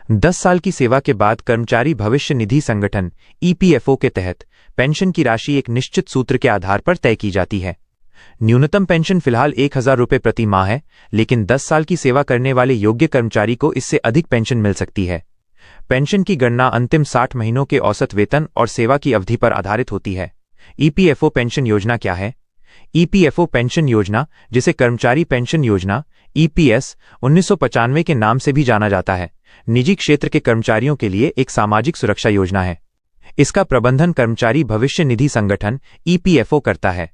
10 साल की सेवा के बाद कर्मचारी भविष्य निधि संगठन ईपीएफओ के तहत पेंशन की राशि एक निश्चित सूत्र के आधार पर तय की जाती है। न्यूनतम पेंशन फिलहाल 1000 रुपये प्रति माह है, लेकिन 10 साल की सेवा करने वाले योग्य कर्मचारी को इससे अधिक पेंशन मिल सकती है। पेंशन की गणना अंतिम 60 महीनों के औसत वेतन और सेवा की अवधि पर आधारित होती है। ईपीएफओ पेंशन योजना क्या है? ईपीएफओ पेंशन योजना, जिसे कर्मचारी पेंशन योजना ईपीएस 1995 के नाम से भी जाना जाता है, निजी क्षेत्र के कर्मचारियों के लिए एक सामाजिक सुरक्षा योजना है। इसका प्रबंधन कर्मचारी भविष्य निधि संगठन ईपीएफओ करता है।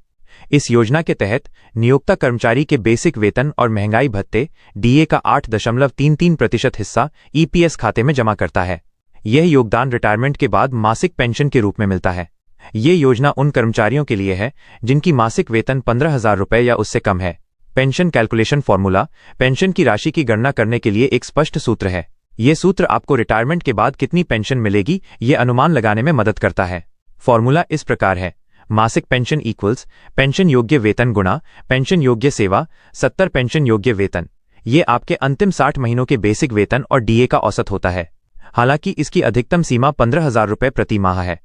इस योजना के तहत नियोक्ता कर्मचारी के बेसिक वेतन और महंगाई भत्ते डीए का 8.33% हिस्सा ईपीएस खाते में जमा करता है। यह योगदान रिटायरमेंट के बाद मासिक पेंशन के रूप में मिलता है। ये योजना उन कर्मचारियों के लिए है जिनकी मासिक वेतन 15,000 रुपये या उससे कम है। पेंशन कैलकुलेशन फॉर्मूला पेंशन की राशि की गणना करने के लिए एक स्पष्ट सूत्र है। ये सूत्र आपको रिटायरमेंट के बाद कितनी पेंशन मिलेगी ये अनुमान लगाने में मदद करता है। फॉर्मूला इस प्रकार है: मासिक पेंशन इक्वल्स पेंशन योग्य वेतन गुणा पेंशन योग्य सेवा 70 पेंशन योग्य वेतन। ये आपके अंतिम 60 महीनों के बेसिक वेतन और डीए का औसत होता है। हालांकि इसकी अधिकतम सीमा 15,000 रुपये प्रति माह है,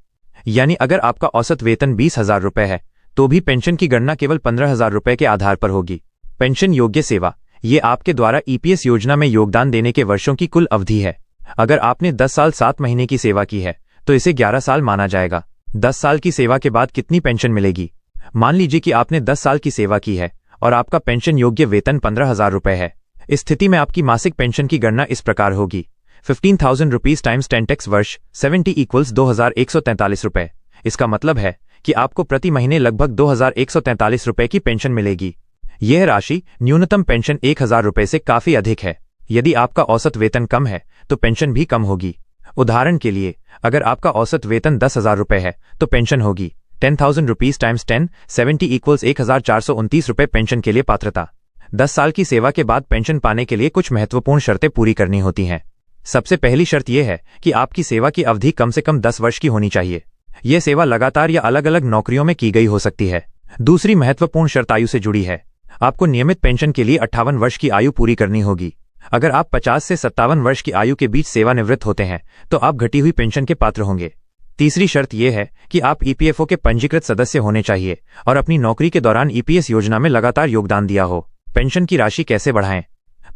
यानी अगर आपका औसत वेतन 20,000 रुपये है तो भी पेंशन की गणना केवल 15,000 रुपये के आधार पर होगी। पेंशन योग्य सेवा, ये आपके द्वारा ईपीएस योजना में योगदान देने के वर्षों की कुल अवधि है। अगर आपने 10 साल 7 महीने की सेवा की है तो इसे 11 साल माना जाएगा। 10 साल की सेवा के बाद कितनी पेंशन मिलेगी? मान लीजिए कि आपने 10 साल की सेवा की है और आपका पेंशन योग्य वेतन 15,000 रुपये है। इस स्थिति में आपकी मासिक पेंशन की गणना इस प्रकार होगी: 15,000 रुपीज टाइम्स 10 वर्ष 70 इक्वल्स 2,143 रुपये। इसका मतलब है कि आपको प्रति महीने लगभग 2,143 रुपये की पेंशन मिलेगी। यह राशि न्यूनतम पेंशन 1,000 रुपये से काफी अधिक है। यदि आपका औसत वेतन कम है तो पेंशन भी कम होगी। उदाहरण के लिए, अगर आपका औसत वेतन 10,000 रुपये है तो पेंशन होगी 10,000 रुपीज टाइम्स 10 70 इक्वल्स 1,429 रुपये। पेंशन के लिए पात्रता: 10 साल की सेवा के बाद पेंशन पाने के लिए कुछ महत्वपूर्ण शर्तें पूरी करनी होती हैं। सबसे पहली शर्त यह है कि आपकी सेवा की अवधि कम से कम 10 वर्ष की होनी चाहिए। यह सेवा लगातार या अलग अलग नौकरियों में की गई हो सकती है। दूसरी महत्वपूर्ण शर्त आयु से जुड़ी है। आपको नियमित पेंशन के लिए 58 वर्ष की आयु पूरी करनी होगी। अगर आप 50 से 57 वर्ष की आयु के बीच सेवानिवृत्त होते हैं तो आप घटी हुई पेंशन के पात्र होंगे। तीसरी शर्त यह है कि आप ईपीएफओ के पंजीकृत सदस्य होने चाहिए और अपनी नौकरी के दौरान ईपीएस योजना में लगातार योगदान दिया हो। पेंशन की राशि कैसे बढ़ाएं?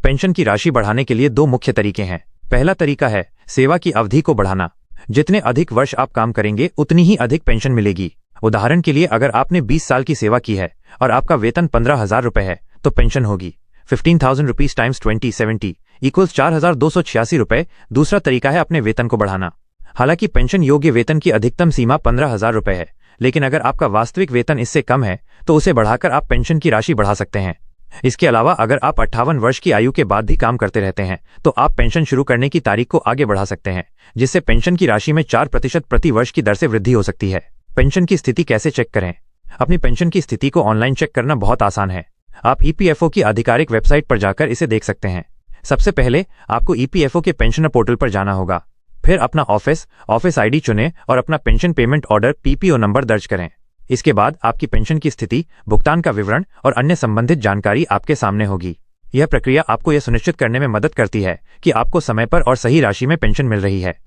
पेंशन की राशि बढ़ाने के लिए 2 मुख्य तरीके हैं। पहला तरीका है सेवा की अवधि को बढ़ाना। जितने अधिक वर्ष आप काम करेंगे उतनी ही अधिक पेंशन मिलेगी। उदाहरण के लिए, अगर आपने 20 साल की सेवा की है और आपका वेतन 15,000 रुपये है तो पेंशन होगी 15,000 रुपीज टाइम्स 2070 इक्वल्स 4,286 रुपये। दूसरा तरीका है अपने वेतन को बढ़ाना। हालांकि पेंशन योग्य वेतन की अधिकतम सीमा 15,000 रुपये है, लेकिन अगर आपका वास्तविक वेतन इससे कम है तो उसे बढ़ाकर आप पेंशन की राशि बढ़ा सकते हैं। इसके अलावा अगर आप 58 वर्ष की आयु के बाद भी काम करते रहते हैं तो आप पेंशन शुरू करने की तारीख को आगे बढ़ा सकते हैं, जिससे पेंशन की राशि में 4% प्रति वर्ष की दर से वृद्धि हो सकती है। पेंशन की स्थिति कैसे चेक करें? अपनी पेंशन की स्थिति को ऑनलाइन चेक करना बहुत आसान है। आप ईपीएफओ की आधिकारिक वेबसाइट पर जाकर इसे देख सकते हैं। सबसे पहले आपको ईपीएफओ के पेंशनर पोर्टल पर जाना होगा। फिर अपना ऑफिस आईडी चुनें और अपना pension payment order PPO number दर्ज करें। इसके बाद आपकी पेंशन की स्थिति, भुगतान का विवरण और अन्य संबंधित जानकारी आपके सामने होगी। यह प्रक्रिया आपको यह सुनिश्चित करने में मदद करती है कि आपको समय पर और सही राशि में पेंशन मिल रही है।